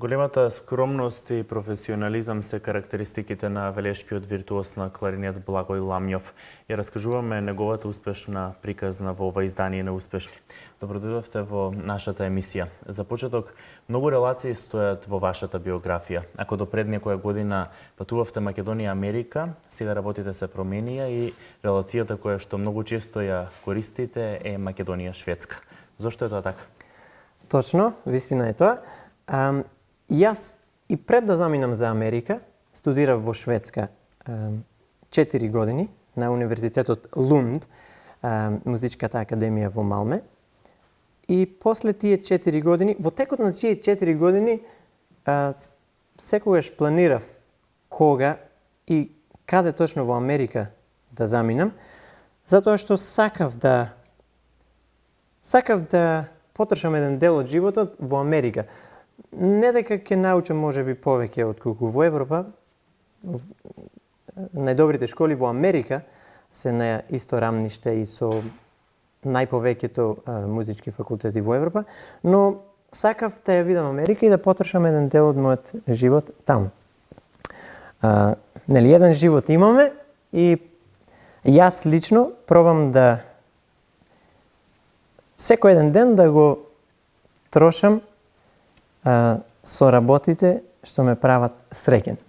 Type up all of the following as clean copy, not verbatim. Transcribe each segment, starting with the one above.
Големата скромност и професионализам се карактеристиките на велешкиот виртуоз на кларинет Благој Ламјов. Ја раскажуваме неговата успешна приказна во ова издание на Успешни. Добродојдовте во нашата емисија. За почеток, многу релации стојат во вашата биографија. Ако до пред некоја година патувавте Македонија Америка, сега работите се променија и релацијата која што многу често ја користите е Македонија Шведска. Зошто е тоа така? Точно, вистина е тоа. Јас и пред да заминам за Америка, студирав во Шведска 4 години на Универзитетот Лунд, Музичката академија во Малме. И после тие 4 години, во текот на тие 4 години, секогаш планирав кога и каде точно во Америка да заминам, затоа што сакав да потрошам еден дел од животот во Америка. Не дека ќе научам можеби повеќе отколку во Европа. Најдобрите школи во Америка се на исто рамниште и со најповеќето музички факултети во Европа, но сакав да ја видам Америка и да потрошам еден дел од мојот живот таму. Еден живот имаме и јас лично пробам да секој еден ден да го трошам со работите што ме прават среќен.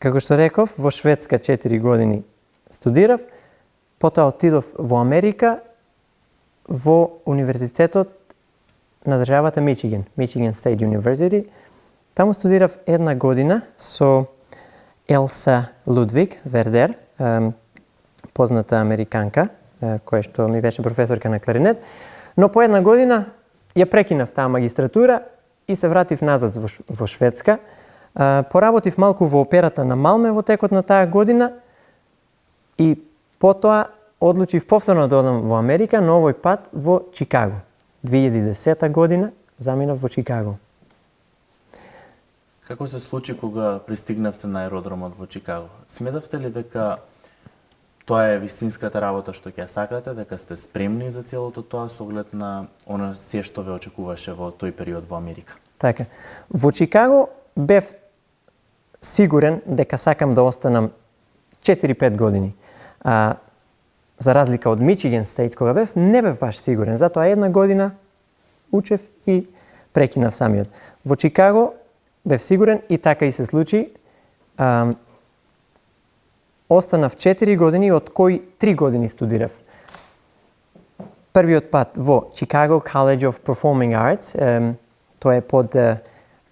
Како што реков, во Шведска 4 години студирав, потоа отидов во Америка, во Универзитетот на државата Мичиген, Michigan State University. Таму студирав 1 година со Елса Лудвиг Вердер, позната американка, која што ми беше професорка на кларинет, но по 1 година ја прекинав таа магистратура и се вратив назад во Шведска. Поработив малку во операта на Малме во текот на таа година и потоа одлучив повторно да одам во Америка, но овој пат во Чикаго. 2010 година заминав во Чикаго. Како се случи кога пристигнавте на аеродромот во Чикаго? Сметавте ли дека тоа е вистинската работа што ќе сакате, дека сте спремни за целото тоа со оглед на она се што ве очекуваше во тој период во Америка? Така. Во Чикаго бев сигурен дека сакам да останам 4-5 години. За разлика од Мичиген Стейт кога бев, не бев баш сигурен. Затоа 1 година учев и прекинав самиот. Во Чикаго бев сигурен и така и се случи. Останав 4 години, од кои 3 години студирав. Првиот пат во Chicago College of Performing Arts, тоа е под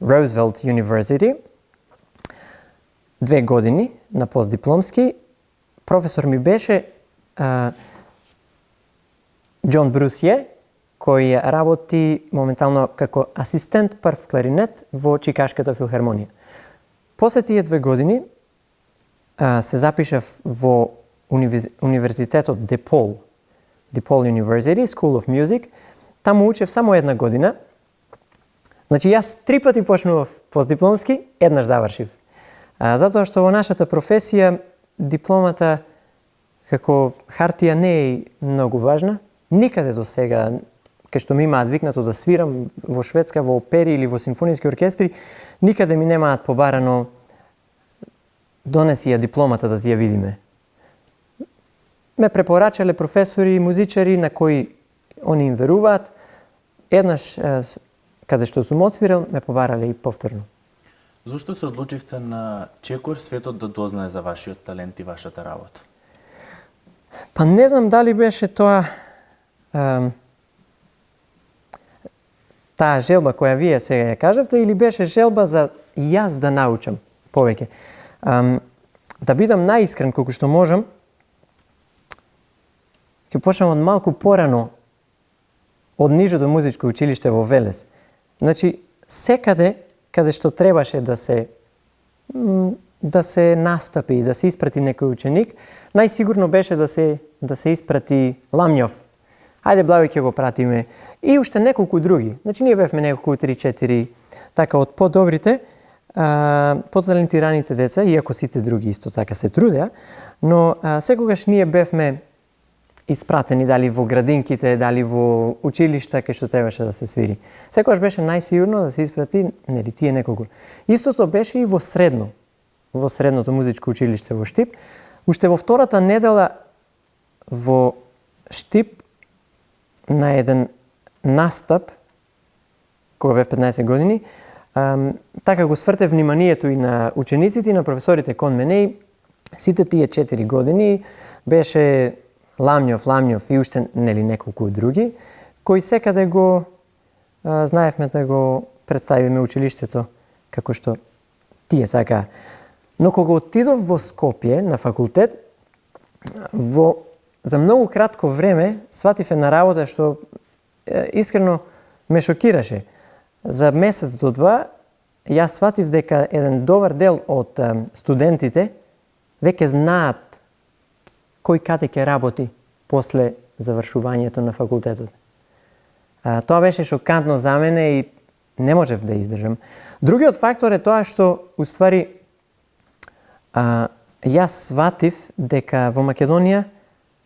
Roosevelt University. 2 години на постдипломски. Професор ми беше Џон Брусје, кој работи моментално како асистент прв кларинет во Чикашката филхармонија. После тие 2 години се запишав во Универзитетот DePaul University, School of Music. Таму учев само 1 година. Значи, јас 3 пати почнував постдипломски, еднаш завршив. Затоа што во нашата професија дипломата како хартија не е многу важна. Никаде до сега, кај што ми имаат викнато да свирам во Шведска, во опери или во симфониски оркестри, никаде ми немаат побарано донеси ја дипломата да ти ја видиме. Ме препорачале професори и музичари на кои они им веруваат. Еднаш, каде што сум отсвирал, ме побарале и повторно. Зошто се одлучивте на чекор светот да дознае за вашиот талент и вашата работа? Па не знам дали беше тоа таа желба која вие сега ја кажавте или беше желба за јас да научам повеќе. Да бидам наискрен колку што можам, Ќе почнам од малку порано од нижото музичко училиште во Велес. Значи, секаде каде што требаше да се настапи и да се испрати некој ученик, најсигурно беше да се испрати Ламњов. Ајде, Благој, ќе го пратиме. И уште неколку други. Значи, ние бевме неколку 3-4 така од подобрите, поталентираните деца, иако сите други исто така се трудеа, но секогаш ние бевме испратени дали во градинките, дали во училишта кај што требаше да се свири. Секогаш беше најсигурно да се испрати, нели, тие неколку. Истото беше и во средното музичко училиште во Штип. Уште во втората недела во Штип на еден настап, кога бев 15 години, така го свртев вниманието и на учениците и на професорите кон мене и сите тие 4 години беше Ламњов и уште нели неколку други, кои секаде го знаевме да го представиме училиштето како што тие сакаа. Но кога отидов во Скопје на факултет, за многу кратко време сватив една работа што искрено ме шокираше. За месец до два јас сватив дека еден добар дел од студентите веќе знаат кој каде ќе работи после завршувањето на факултетот. Тоа беше шокантно за мене и не можев да издржам. Другиот фактор е тоа што, уствари, јас сватив дека во Македонија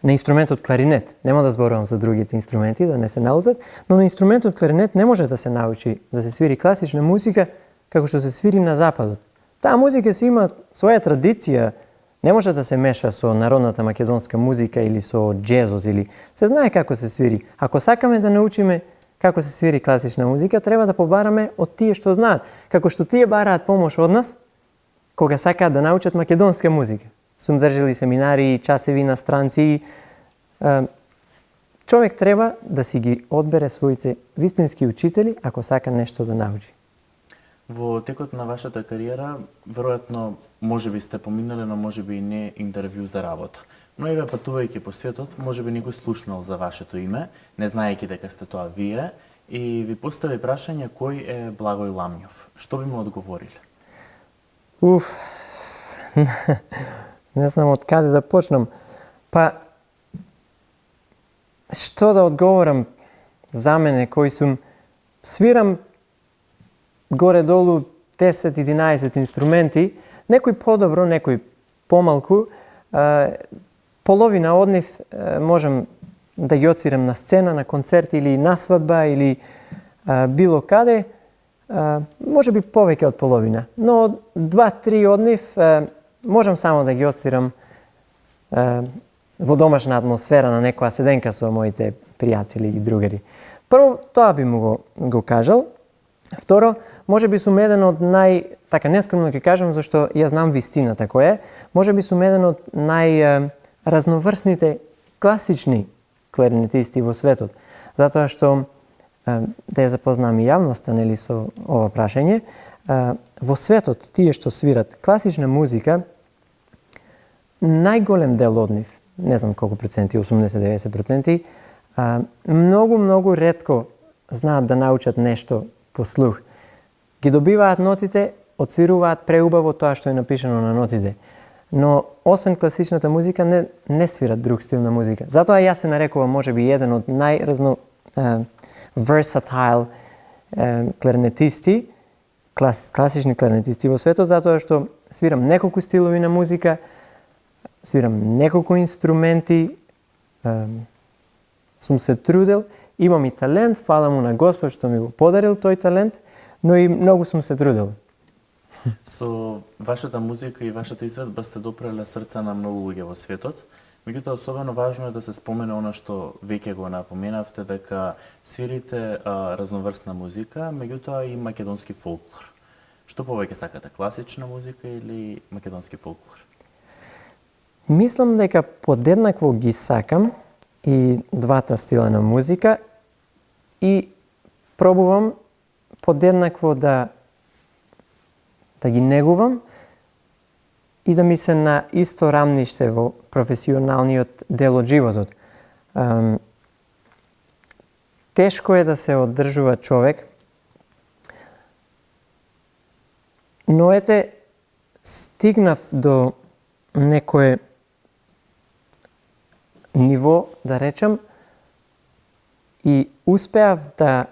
на инструментот кларинет, нема да зборувам за другите инструменти, да не се налутат, но на инструментот кларинет не може да се научи да се свири класична музика како што се свири на Западот. Таа музика си има своја традиција, не може да се меша со народната македонска музика или со джезот, или се знае како се свири. Ако сакаме да научиме како се свири класична музика, треба да побараме од тие што знаат, како што тие бараат помош од нас кога сакаат да научат македонска музика. Сум држали семинари, часеви на странци. Човек треба да си ги одбере своите вистински учители ако сака нешто да научи. Во текот на вашата кариера, веројатно, можеби сте поминале, но можеби и не интервју за работа. Но еве, патувајќи по светот, можеби некој слушнал за вашето име, не знаејќи дека сте тоа вие, и ви постави прашање кој е Благој Ламњов. Што би му одговориле? Не знам од каде да почнам. Па, што да одговорам за мене, кој сум, свирам горе-долу 10-11 инструменти, некој подобро, некој помалку. Половина од нив можам да ги отсвирам на сцена, на концерт или на свадба или било каде. Може би повеќе од половина, но 2-3 од нив можам само да ги отсвирам во домашна атмосфера на некоја седенка со моите пријатели и другари. Прво, тоа би му го кажал. Второ, може би сум еден од така нескромно ќе кажам, зашто ја знам вистината која е, може би сум еден од разноврсните класични кларинетисти во светот. Затоа што, да ја запознам и јавноста, нели, со ова прашање, во светот, тие што свират класична музика, најголем дел од нив, не знам колку проценти, 80-90%, многу ретко знаат да научат нешто по слух. Ги добиваат нотите, отсвируваат преубаво тоа што е напишано на нотите. Но, освен класичната музика, не свират друг стил на музика. Затоа јас се нарекувам, можеби, еден од versatile кларинетисти, класични кларинетисти во светот, затоа што свирам неколку стилови на музика, свирам неколку инструменти, сум се трудел, имам и талент, фала му на Господ што ми го подарил тој талент, но и многу сум се трудел. Со вашата музика и вашата изведба сте допреле срца на многу луѓе во светот. Меѓутоа, особено важно е да се спомене она што веќе го напоменавте, дека свирите разноврсна музика, меѓутоа и македонски фолклор. Што повеќе сакате, класична музика или македонски фолклор? Мислам дека подеднакво ги сакам и двата стила на музика и пробувам подеднакво да ги негувам и да ми се на исто рамниште во професионалниот дел од животот. Тешко е да се одржува човек, но ете, стигнав до некое ниво, да речам, и успеав да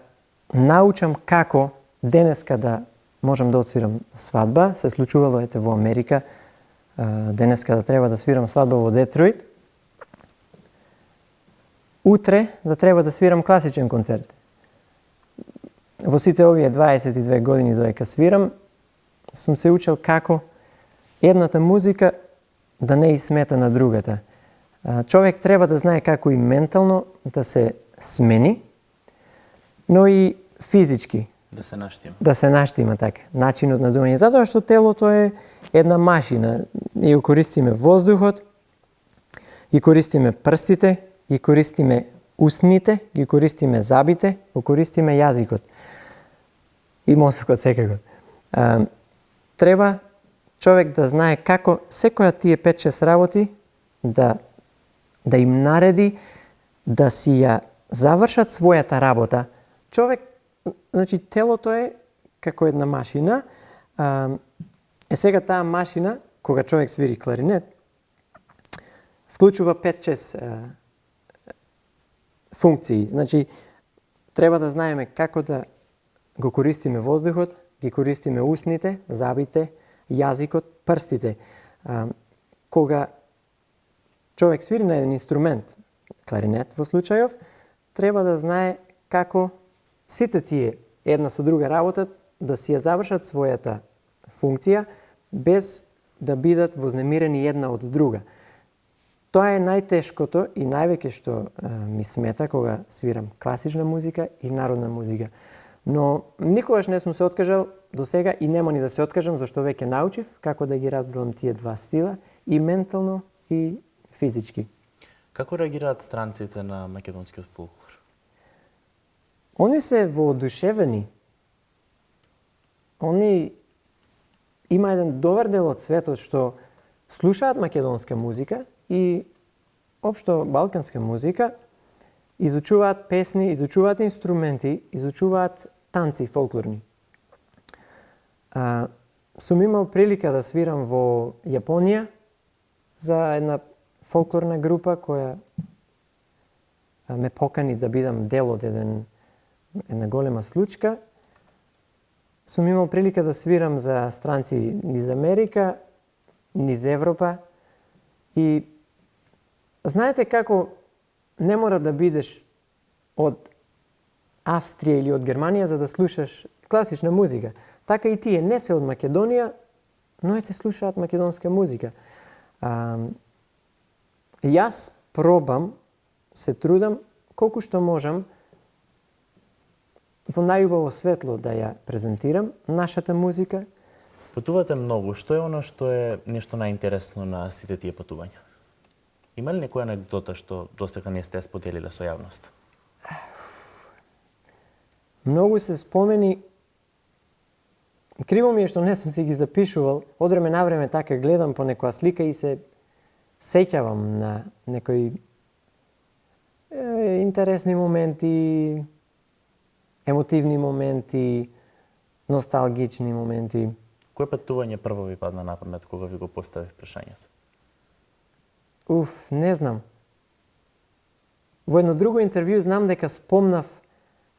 научам како денеска да можам да отсвирам свадба. Се случувало ете во Америка, денеска да треба да свирам свадба во Детройт. Утре да треба да свирам класичен концерт. Во сите овие 22 години додека свирам, сум се учел како едната музика да не изсмета на другата. Човек треба да знае како и ментално да се смени, но и физички. Да се наштима. Да се наштима, така. Начинот на думање. Затоа што телото е една машина. И го користиме воздухот, ги користиме прстите, ги користиме устните, ги користиме забите, го користиме јазикот. И мозокот секако. Треба човек да знае како секоја тие 5-6 работи да им нареди да си ја завршат својата работа. Човек, значи телото е како една машина. Сега таа машина, кога човек свири кларинет, вклучува 5-6 функции. Значи, треба да знаеме како да го користиме воздухот, ги користиме устните, забите, јазикот, прстите. Кога човек свири на еден инструмент, кларинет во случајов, треба да знае како сите тие една со друга работат да си ја завршат својата функција без да бидат вознемирени една од друга. Тоа е најтешкото и највеќе што ми смета кога свирам класична музика и народна музика. Но никогаш не сум се откажал до сега и нема ни да се откажам, зашто веќе научив како да ги разделам тие два стила, и ментално и физички. Како реагираат странците на македонскиот фолклор? Они се воодушевени. Они има еден добар дел од светот што слушаат македонска музика и општо балканска музика, изучуваат песни, изучуваат инструменти, изучуваат танци фолклорни. Сум имал прилика да свирам во Јапонија за една фолклорна група која ме покани да бидам дел од една голема случка. Сум имал прилика да свирам за странци низ Америка, низ Европа. И знаете како не мора да бидеш од Австрија или од Германија за да слушаш класична музика. Така и тие не се од Македонија, но и те слушаат македонска музика. Јас пробам, се трудам колку што можам во најубаво светло да ја презентирам нашата музика. Патувате многу. Што е оно што е нешто најинтересно на сите тие патувања? Има ли некоја анекдота што досега не сте споделиле со јавноста? Многу се спомени. Криво ми е што не сум си ги запишувал. Од време на време така гледам по некоја слика и се сеќавам на некои интересни моменти, емотивни моменти, носталгични моменти. Кој патување прво ви падна на памет кога ви го поставив прашањето? Не знам. Во едно друго интервју знам дека спомнав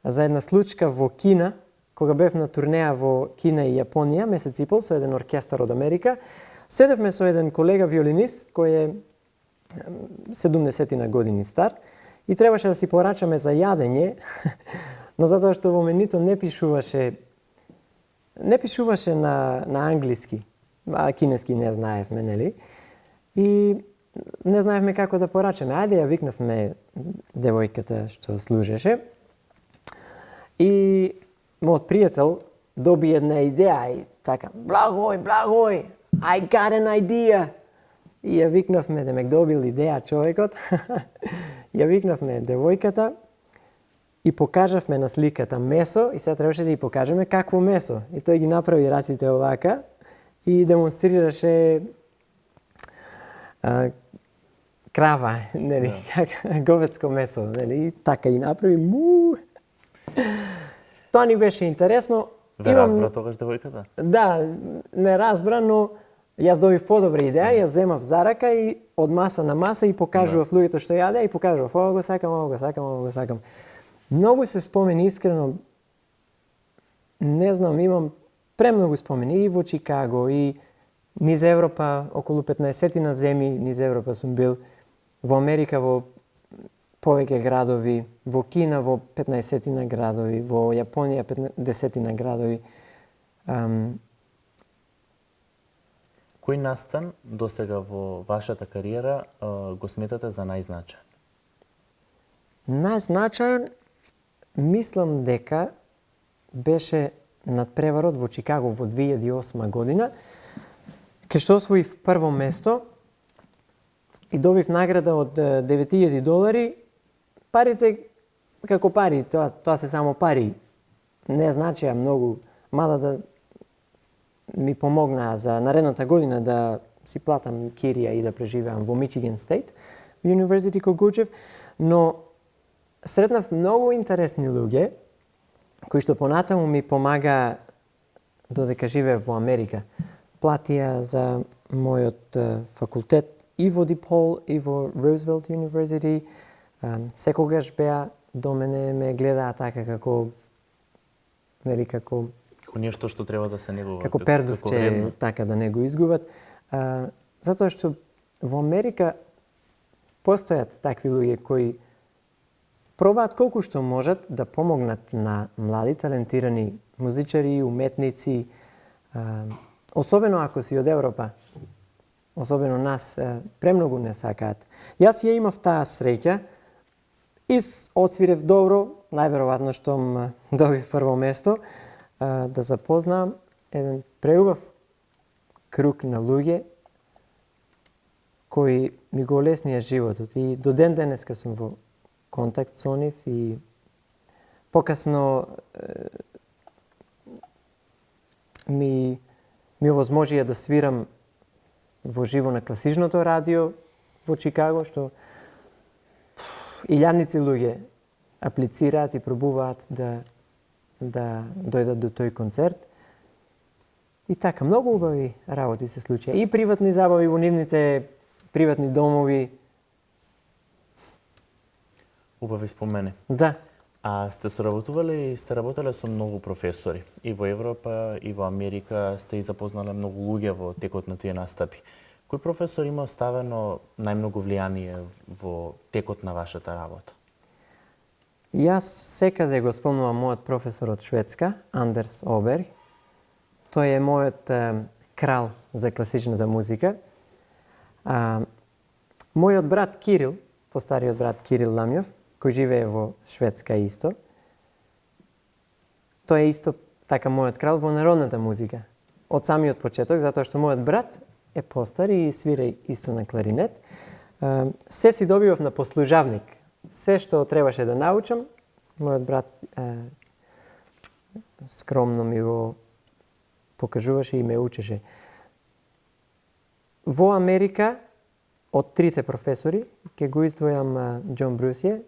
за една случка во Кина, кога бев на турнеја во Кина и Јапонија, месец и пол, со еден оркестар од Америка. Седевме со еден колега виолинист, кој е 70 на години стар, и требаше да си порачаме за јадење, но затоа што во менито не пишуваше на англиски, а кинески не знаевме, нели? И не знаевме како да порачаме. Ајде ја викнавме девојката што служеше. И мојот пријател доби една идеја и така, Благој, I got an idea. И ја викнавме, демек добил идеја човекот. Ја викнавме девојката и покажавме на сликата месо и сега требаше да ја покажеме какво месо. И тој ги направи раците овака и демонстрираше крава, нели, говецко месо, нели, и така и направи му. Тоа ни беше интересно. Ве разбра тогаш девојката? Да, не разбра, но јас добив подобра идеја, јас земав за рака и од маса на маса и покажував луѓето што јаде и покажував ова го сакам, ова го сакам, ова го сакам. Многу се спомени искрено. Не знам, имам премногу спомени и во Чикаго и низ Европа, околу 15 земји низ Европа сум бил, во Америка во повеќе градови, во Кина во 15 градови, во Јапонија 10 градови. Кој настан досега во вашата кариера го сметате за најзначаен? Најзначаен, мислам дека беше надпреварот во Чикаго во 2008 година, кај што освоив прво место и добив награда од $9,000. Парите, како пари, тоа се само пари. Не значеа многу, мада да ми помогнаа за наредната година да си платам кирија и да преживеам во Michigan State University Когучев, но сретнав многу интересни луѓе кои што понатаму ми помага додека живеев во Америка. Платија за мојот факултет и во DePaul и во Roosevelt University. Секогаш беа до мене, ме гледаа така како нешто што треба да се негува. Како пердувче, така да не го изгубат. Затоа што во Америка постојат такви луѓе кои пробаат колку што можат да помогнат на млади, талентирани музичари, уметници, особено ако си од Европа. Особено нас премногу не сакаат. Јас ја имав таа среќа и отсвирев добро, најверојатно штом добив прво место, да запознам еден преубав круг на луѓе кои ми го олеснија животот и до ден денеска сум во контакт со нив и покасно ми овозможија да свирам во живо на класичното радио во Чикаго, што илјадници луѓе аплицираат и пробуваат да дојдат до тој концерт. И така, многу убави работи се случија. И приватни забави во нивните приватни домови. Убави спомени. Да. А сте работеле со многу професори. И во Европа, и во Америка сте и запознале многу луѓе во текот на тие настапи. Кој професор има оставено најмногу влијание во текот на вашата работа? Јас секаде го спомнувам мојот професор од Шведска, Андерс Оберг. Тој е мојот крал за класичната музика. Мојот брат Кирил, постариот брат Кирил Ламјов, кој живее во Шведска исто, тој е исто така мојот крал во народната музика. Од самиот почеток, затоа што мојот брат е постар и свира исто на кларинет. Се си добивав на послужавник. Се што требаше да научам, мојот брат скромно ми го покажуваше и ме учеше. Во Америка, од трите професори, ќе го издвојам Џон Брусје,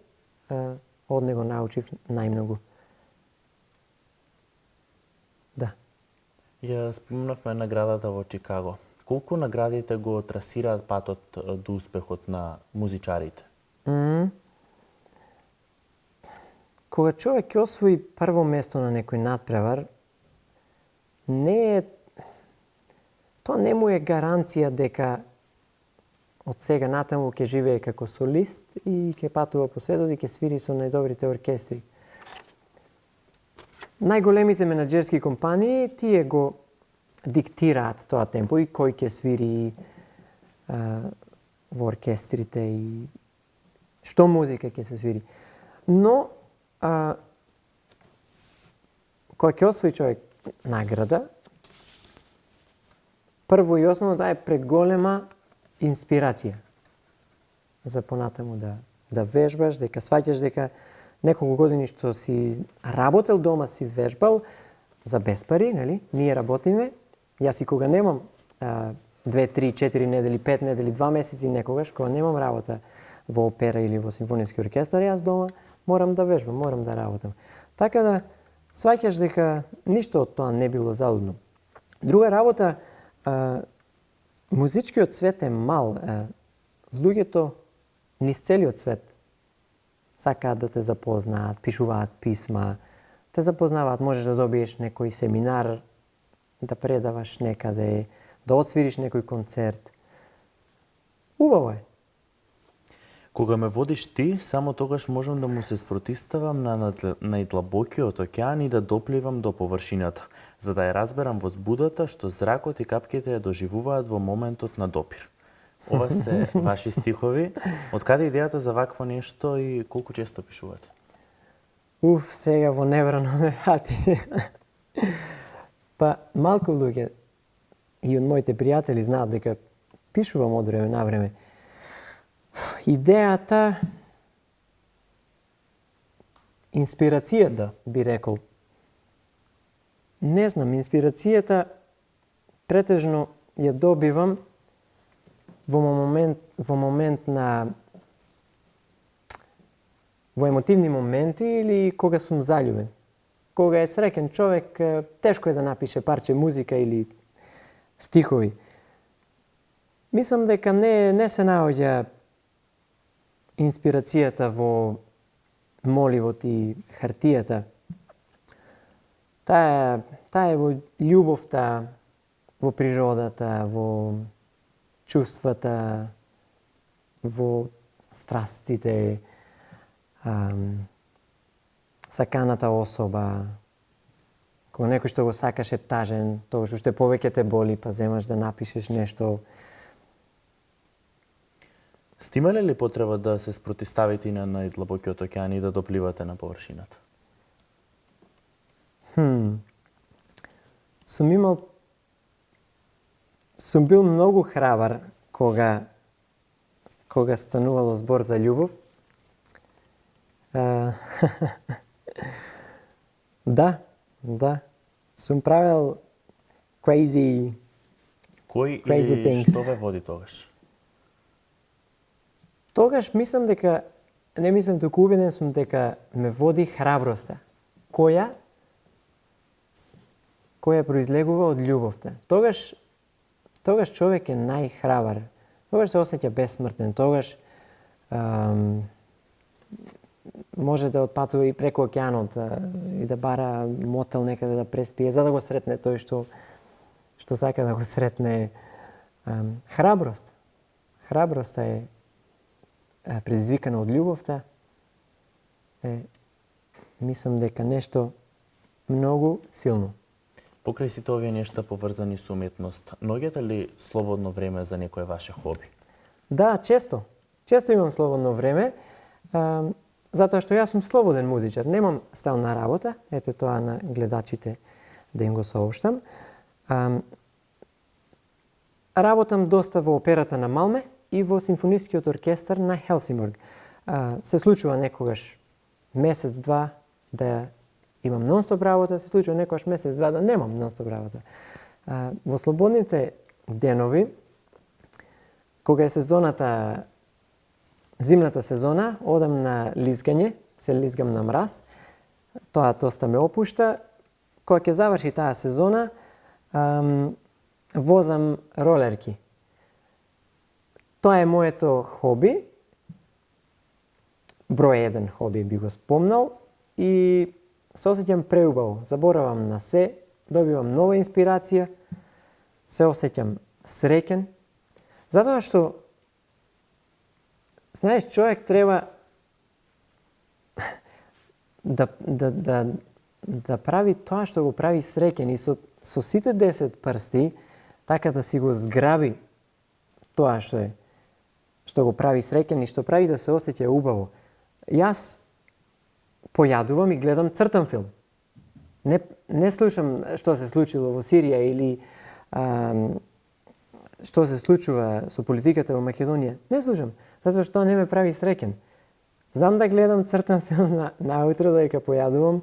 од него научив најмногу. Да. Ја спомнавме наградата во Чикаго. Колку наградите го трасираат патот до успехот на музичарите? Кога човек ќе освои прво место на некој надпревар, тоа не му е гаранција дека од сега натаму ќе живее како солист и ќе патува по светот и ќе свири со најдобрите оркестри. Најголемите менаџерски компании тие го диктираат тоа темпо и кој ќе свири во оркестрите и што музика ќе се свири. Но кога ќе освои човек награда, прво и основно да е преголема инспирација за понатаму да вежбаш, дека сваќаш дека неколку години што си работел дома, си вежбал за без пари, нели? Ние работиме. Јас и кога немам 2, 3, 4 недели, 5 недели, 2 месеци некогаш, кога немам работа во опера или во симфониски оркестар, јас дома морам да вежбам, морам да работам. Така да, сваќаш дека ништо од тоа не било залудно. Друга работа, музичкиот свет е мал. Луѓето низ целиот свет сакаат да те запознаат, пишуваат писма, те запознаваат, можеш да добиеш некој семинар, да предаваш некаде, да отсвириш некој концерт. Убаво е. Кога ме водиш ти, само тогаш можам да му се спротиставам на најдлабокиот океан и да допливам до површината, за да ја разберам возбудата што зракот и капките ја доживуваат во моментот на допир. Ова се ваши стихови. Од каде идејата за вакво нешто и колку често пишувате? Сега во неврано ме фати. Па, малку луѓе и од моите пријатели знаат дека пишувам од време на време. Идејата, инспирацијата, би рекол. Не знам, инспирацијата претежно ја добивам во момент на во емотивни моменти или кога сум заљубен. Кога е среќен човек, тешко е да напише парче музика или стихови. Мислам дека не се наоѓа инспирацијата во моливот и хартијата. Таа е во љубовта, во природата, во чувствата, во страстите, саканата особа. Кога некој што го сакаш е тажен, тогаш уште повеќе те боли, па земаш да напишеш нешто. Сте имале ли потреба да се спротиставите на најдлабокиот океан и да допливате на површината? Сум бил многу храбар кога станувало збор за љубов. Да. Сум правил crazy или things. што ве води тогаш? Тогаш мислам дека, не мислам, туку убеден сум дека ме води храброста, која произлегува од љубовта. Тогаш човек е најхрабар. Тогаш се осеќа бесмртен. Тогаш може да отпатува и преку океанот и да бара мотел некаде да преспие, за да го сретне тој што сака да го сретне. Храброст. Храброста е предизвикана од љубовта. Мислам дека нешто многу силно. Покрај сите овие нешта поврзани со уметност, наоѓате ли слободно време за некое ваше хоби? Да, често. Често имам слободно време, затоа што јас сум слободен музичар. Немам стална работа, ете тоа на гледачите да им го сообштам. Работам доста во операта на Малме и во симфонискиот оркестар на Хелсинборг. Се случува некогаш месец-два да имам нон-стоп работа, се случува некогаш месец-два да немам нон-стоп работа. Во слободните денови, кога е зимната сезона, одам на лизгање, се лизгам на мраз. Тоа доста ме опушта. Кога ќе заврши таа сезона, возам ролерки. Тоа е моето хоби. Број 1 хоби би го спомнал и се осеќам преубаво. Заборавам на се, добивам нова инспирација, се осеќам среќен. Затоа што знаеш, човек треба да прави тоа што го прави среќен и со сите 10 прсти така да си го зграби тоа што го прави среќен и што прави да се осеќа убаво. Јас појадувам и гледам цртан филм. Не слушам што се случило во Сирија или што се случува со политиката во Македонија. Не слушам, затоа што не ме прави среќен. Знам да гледам цртан филм наутро додека појадувам,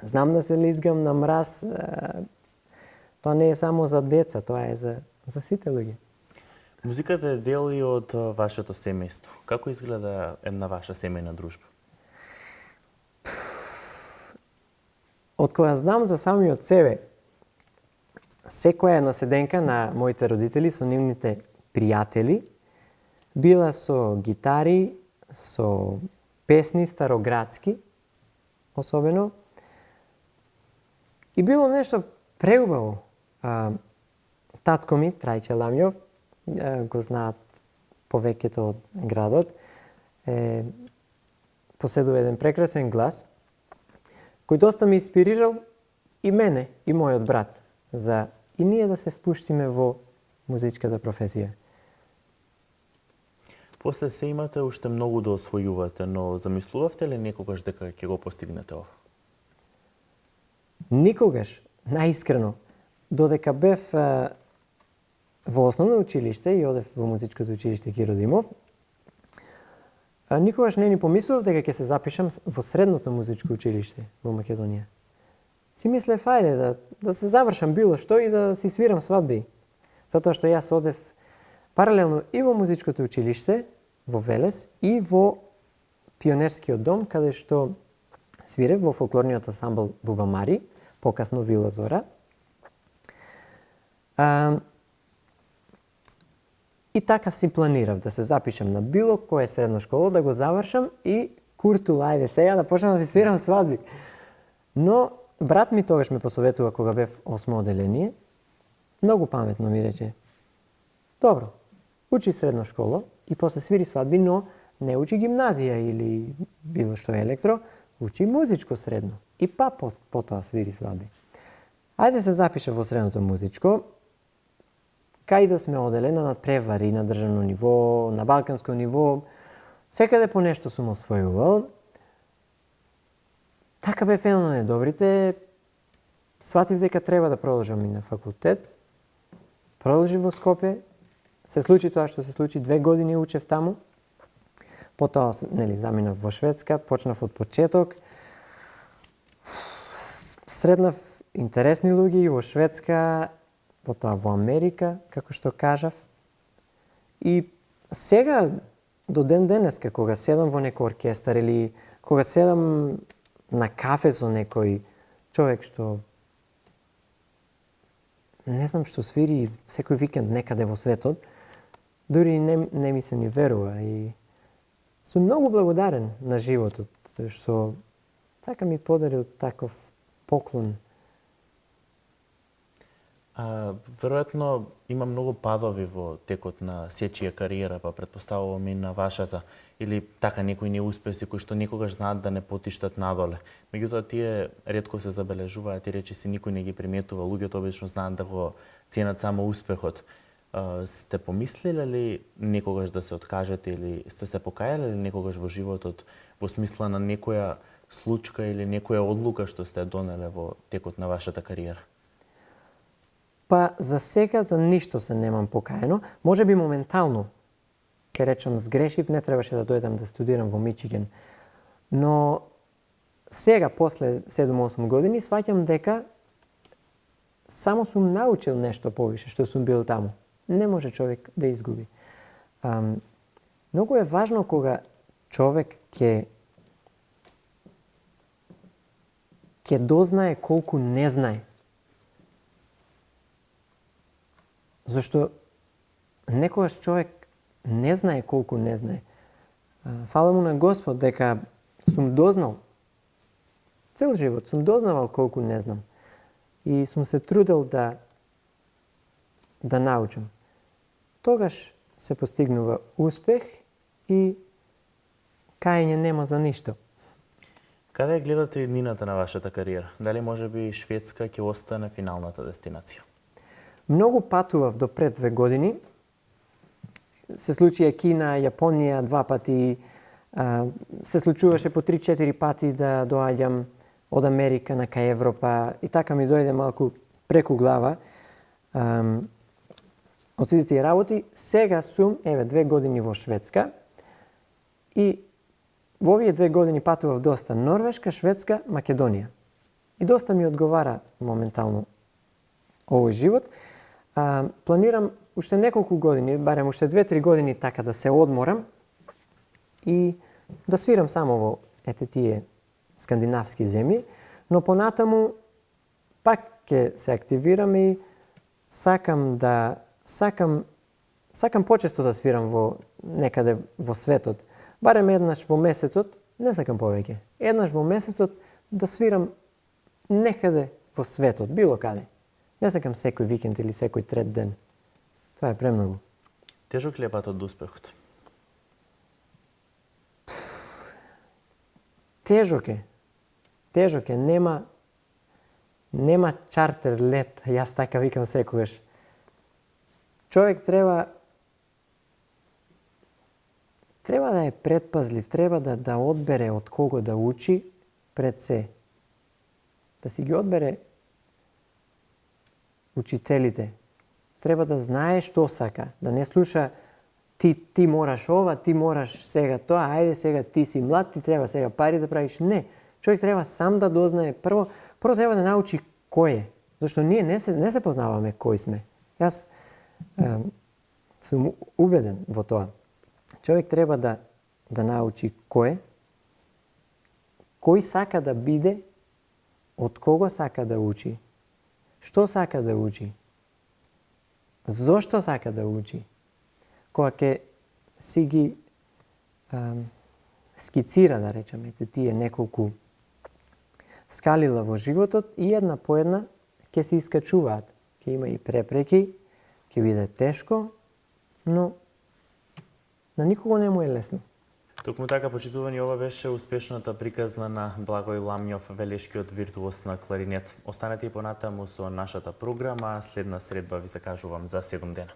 знам да се лизгам на мраз. Тоа не е само за деца, тоа е за за сите луѓе. Музиката е дел и од вашето семејство. Како изгледа една ваша семејна дружба? Од кога знам за самиот себе, секоја една седенка на моите родители со нивните пријатели била со гитари, со песни староградски, особено. И било нешто преубаво. Татко ми, Трајче Ламјов, го знаат повеќето од градот, поседува еден прекрасен глас, кој доста ме инспирирал и мене, и мојот брат, за и ние да се впуштиме во музичката професија. После се имате уште многу да освојувате, но замислувавте ли некогаш дека ќе го постигнете ова? Никогаш, наискрено, додека бев во основно училиште и одев во музичкото училиште Киро Димов, никогаш не ни помислував дека ќе се запишам во средното музичко училиште во Македонија. Си мислев, ајде да се завршам било што и да си свирам свадби. Затоа што јас одев паралелно и во музичкото училиште во Велес и во пионерскиот дом, каде што свирев во фолклорниот ансамбл Бубамари, покасно Вила Зора. И така си планирав да се запишам на било која средно школа, да го завршам и куртул, ајде сега да почнам да си свирам свадби. Но брат ми тогаш ме посоветува кога бев 8 оделение, многу паметно ми рече: добро, учи средно школа и после свири свадби, но не учи гимназија или било што електро, учи музичко средно и потоа свири свадби. Ајде се запиша во средното музичко, кај да сме оделе на надпревари на државно ниво, на балканско ниво, секаде по нешто сум освојувал. Така бев еден од недобрите, сватив дека треба да продолжам и на факултет. Продолжив во Скопје, се случи тоа што се случи, 2 години учев таму. Потоа, заминав во Шведска, почнав од почеток. Среднав интересни луѓе и во Шведска, потоа во Америка, како што кажав. И сега, до ден денеска, кога седам во некој оркестар или кога седам на кафе со некој човек што не знам што свири секој викенд некаде во светот, дури не ми се ни верува и сум многу благодарен на животот што така ми подарил таков поклон. Веројатно има многу падови во текот на сечија кариера, па претпоставувам и на вашата, или така некои неуспеси кои што никогаш знаат да не потиштат надоле. Меѓутоа тие ретко се забележуваат и речиси никој не ги приметува. Луѓето обично знаат да го ценат само успехот. Сте помислиле ли некогаш да се откажете или сте се покајале ли некогаш во животот во смисла на некоја случка или некоја одлука што сте донеле во текот на вашата кариера? Па за сега за ништо се немам покаено. Може би моментално, ке речам, сгрешив, не требаше да дојдам да студирам во Мичиген. Но сега, после 7-8 години, сваќам дека само сум научил нешто повише што сум бил таму. Не може човек да изгуби. Многу е важно кога човек ќе дознае колку не знае. Зашто некогаш човек не знае колку не знае. Фала му на Господ дека сум дознал, цел живот сум дознавал колку не знам. И сум се трудел да научам. Тогаш се постигнува успех и кајање нема за ништо. Каде гледате иднината на вашата кариера? Дали може би Шведска ќе остане финалната дестинација? Многу патував до пред 2 години. Се случија Кина, Јапонија 2 пати. Се случуваше по 3-4 пати да доаѓам од Америка на кај Европа. И така ми дојде малку преку глава од сите тие работи. Сега сум, 2 години во Шведска. И во овие 2 години патував доста Норвешка, Шведска, Македонија. И доста ми одговара моментално овој живот. Планирам уште неколку години, барем уште 2-3 години така да се одморам и да свирам само во тие скандинавски земји, но понатаму пак ќе се активирам и сакам почесто да свирам во некаде во светот. Барем еднаш во месецот, не сакам повеќе. Еднаш во месецот да свирам некаде во светот, било каде. Не сакам секој викенд или секој трет ден. Това е премногу. Тежок ли е патот до успехот? Тежок е. Тежок е. Нема чартер лет, јас така викам секогаш. Човек треба да е предпазлив, треба да одбере од кого да учи пред се. Да си ги одбере учителите. Треба да знае што сака, да не слуша ти мораш ова, ти мораш сега тоа, ајде сега ти си млад, ти треба сега пари да правиш. Не, човек треба сам да дознае. Прво треба да научи кој е, зашто ние не се познаваме кој сме. Јас сум убеден во тоа. Човек треба да научи кој е, кој сака да биде, од кого сака да учи, што сака да учи, зошто сака да учи. Кога ќе си ги скицира, да речеме, тие неколку скалила во животот и една по една ќе се искачуваат. Ќе има и препреки, ќе биде тешко, но на никого не му е лесно. Токму така, почитувани, ова беше успешната приказна на Благој Ламњов, велешкиот виртуоз на кларинет. Останете и понатаму со нашата програма, следна средба ви закажувам за 7 дена.